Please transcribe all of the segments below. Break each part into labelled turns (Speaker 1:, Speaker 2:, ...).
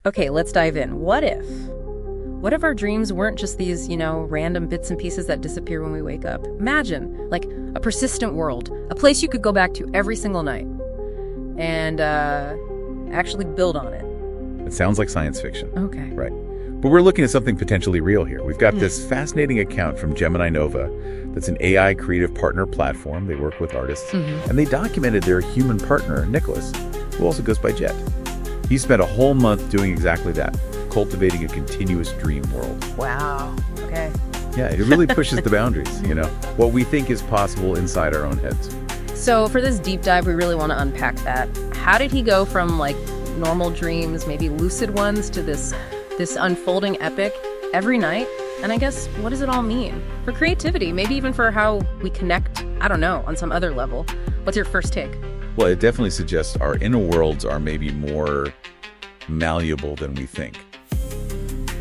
Speaker 1: Okay, let's dive in. What if? What if our dreams weren't just these, random bits and pieces that disappear when we wake up? Imagine, like, a persistent world, a place you could go back to every single night and actually build on it.
Speaker 2: It sounds like science fiction.
Speaker 1: Okay.
Speaker 2: Right. But we're looking at something potentially real here. We've got this fascinating account from Gemini Nova that's an AI creative partner platform. They work with artists. And they documented their human partner, Nicholas, who also goes by Jet. He spent a whole month doing exactly that, cultivating a continuous dream world.
Speaker 1: Wow. Okay.
Speaker 2: Yeah, it really pushes the boundaries, what we think is possible inside our own heads.
Speaker 1: So for this deep dive, we really want to unpack that. How did he go from, normal dreams, maybe lucid ones, to this unfolding epic every night? And I guess, what does it all mean for creativity? Maybe even for how we connect, I don't know, on some other level. What's your first take?
Speaker 2: Well, it definitely suggests our inner worlds are maybe more malleable than we think.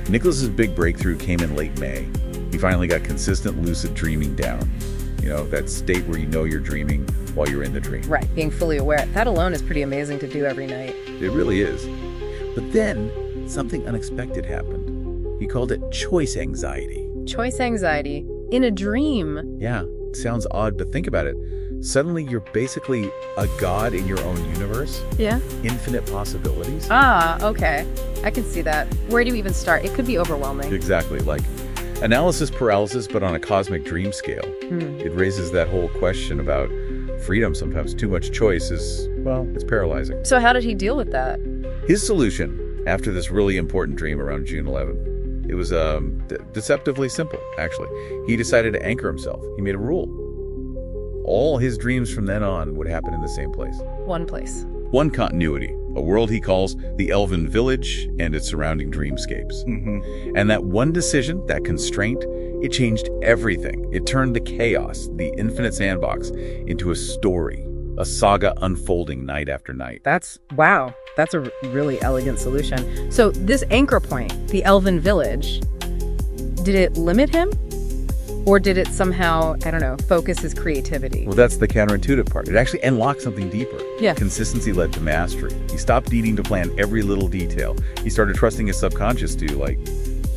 Speaker 2: Nicholas's big breakthrough came in late May. He finally got consistent lucid dreaming down. That state where you're dreaming while you're in the dream.
Speaker 1: Right, being fully aware. That alone is pretty amazing to do every night.
Speaker 2: It really is. But then something unexpected happened. He called it choice anxiety.
Speaker 1: Choice anxiety in a dream.
Speaker 2: Yeah, it sounds odd, but think about it. Suddenly you're basically a god in your own universe.
Speaker 1: Yeah.
Speaker 2: Infinite possibilities.
Speaker 1: Ah, okay. I can see that. Where do you even start? It could be overwhelming.
Speaker 2: Exactly, like analysis paralysis, but on a cosmic dream scale. It raises that whole question about freedom. Sometimes too much choice it's paralyzing.
Speaker 1: So how did he deal with that?
Speaker 2: His solution, after this really important dream around June 11th, it was deceptively simple, actually. He decided to anchor himself. He made a rule. All his dreams from then on would happen in the same place.
Speaker 1: One place.
Speaker 2: One continuity, a world he calls the Elven Village and its surrounding dreamscapes. And that one decision, that constraint, it changed everything. It turned the chaos, the infinite sandbox, into a story, a saga unfolding night after night.
Speaker 1: Wow. That's a really elegant solution. So this anchor point, the Elven Village, did it limit him? Or did it somehow, focus his creativity?
Speaker 2: Well, that's the counterintuitive part. It actually unlocked something deeper.
Speaker 1: Yeah.
Speaker 2: Consistency led to mastery. He stopped needing to plan every little detail. He started trusting his subconscious to,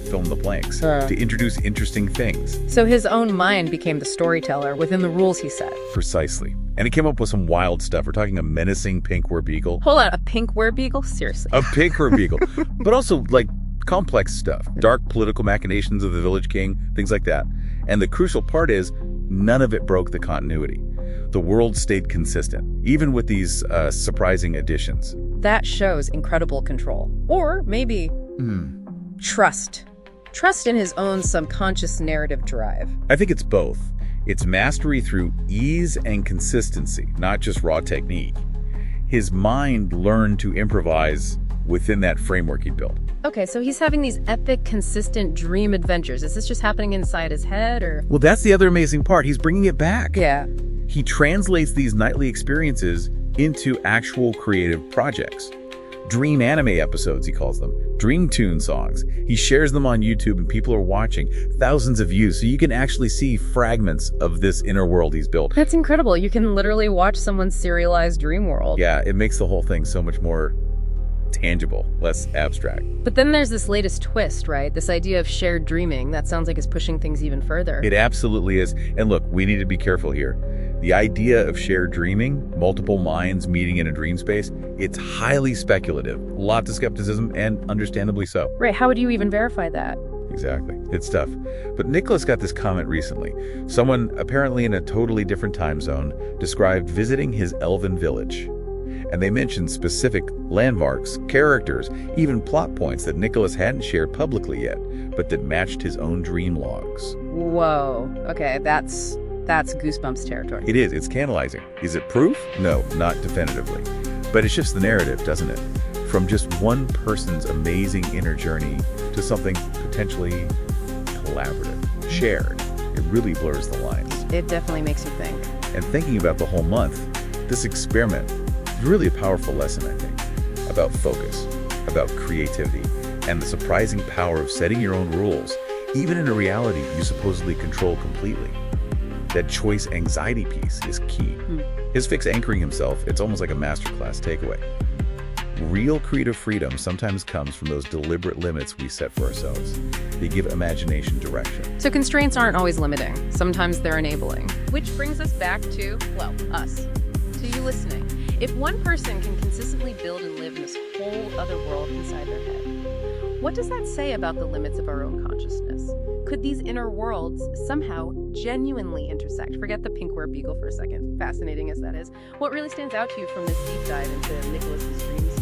Speaker 2: film the blanks, to introduce interesting things.
Speaker 1: So his own mind became the storyteller within the rules he set.
Speaker 2: Precisely. And he came up with some wild stuff. We're talking a menacing pink werbeagle.
Speaker 1: Hold on, a pink werbeagle? Seriously.
Speaker 2: A pink werbeagle. But also, complex stuff. Dark political machinations of the village king, things like that. And the crucial part is, none of it broke the continuity. The world stayed consistent, even with these surprising additions.
Speaker 1: That shows incredible control. Or maybe trust. Trust in his own subconscious narrative drive.
Speaker 2: I think it's both. It's mastery through ease and consistency, not just raw technique. His mind learned to improvise within that framework he'd built.
Speaker 1: Okay, so he's having these epic, consistent dream adventures. Is this just happening inside his head, or?
Speaker 2: Well, that's the other amazing part. He's bringing it back.
Speaker 1: Yeah.
Speaker 2: He translates these nightly experiences into actual creative projects. Dream anime episodes, he calls them. Dream tune songs. He shares them on YouTube and people are watching. Thousands of views, so you can actually see fragments of this inner world he's built.
Speaker 1: That's incredible. You can literally watch someone's serialized dream world.
Speaker 2: Yeah, it makes the whole thing so much more tangible, less abstract.
Speaker 1: But then there's this latest twist, right? This idea of shared dreaming. That sounds like it's pushing things even further.
Speaker 2: It absolutely is. And look, we need to be careful here. The idea of shared dreaming, multiple minds meeting in a dream space, it's highly speculative. Lots of skepticism, and understandably so.
Speaker 1: Right, how would you even verify that?
Speaker 2: Exactly. It's tough. But Nicholas got this comment recently. Someone, apparently in a totally different time zone, described visiting his elven village. And they mentioned specific landmarks, characters, even plot points that Nicholas hadn't shared publicly yet, but that matched his own dream logs.
Speaker 1: Whoa. Okay, that's Goosebumps territory.
Speaker 2: It is. It's scandalizing. Is it proof? No, not definitively. But it shifts the narrative, doesn't it? From just one person's amazing inner journey to something potentially collaborative, shared. It really blurs the lines.
Speaker 1: It definitely makes you think.
Speaker 2: And thinking about the whole month, this experiment is really a powerful lesson, I think, about focus, about creativity, and the surprising power of setting your own rules, even in a reality you supposedly control completely. That choice anxiety piece is key. His fix anchoring himself, it's almost like a masterclass takeaway. Real creative freedom sometimes comes from those deliberate limits we set for ourselves. They give imagination direction.
Speaker 1: So constraints aren't always limiting. Sometimes they're enabling. Which brings us back to, well, us. To you listening. If one person can consistently build and live in this whole other world inside their head, what does that say about the limits of our own consciousness? Could these inner worlds somehow genuinely intersect? Forget the pink word beagle for a second, fascinating as that is. What really stands out to you from this deep dive into Nicholas's dreams?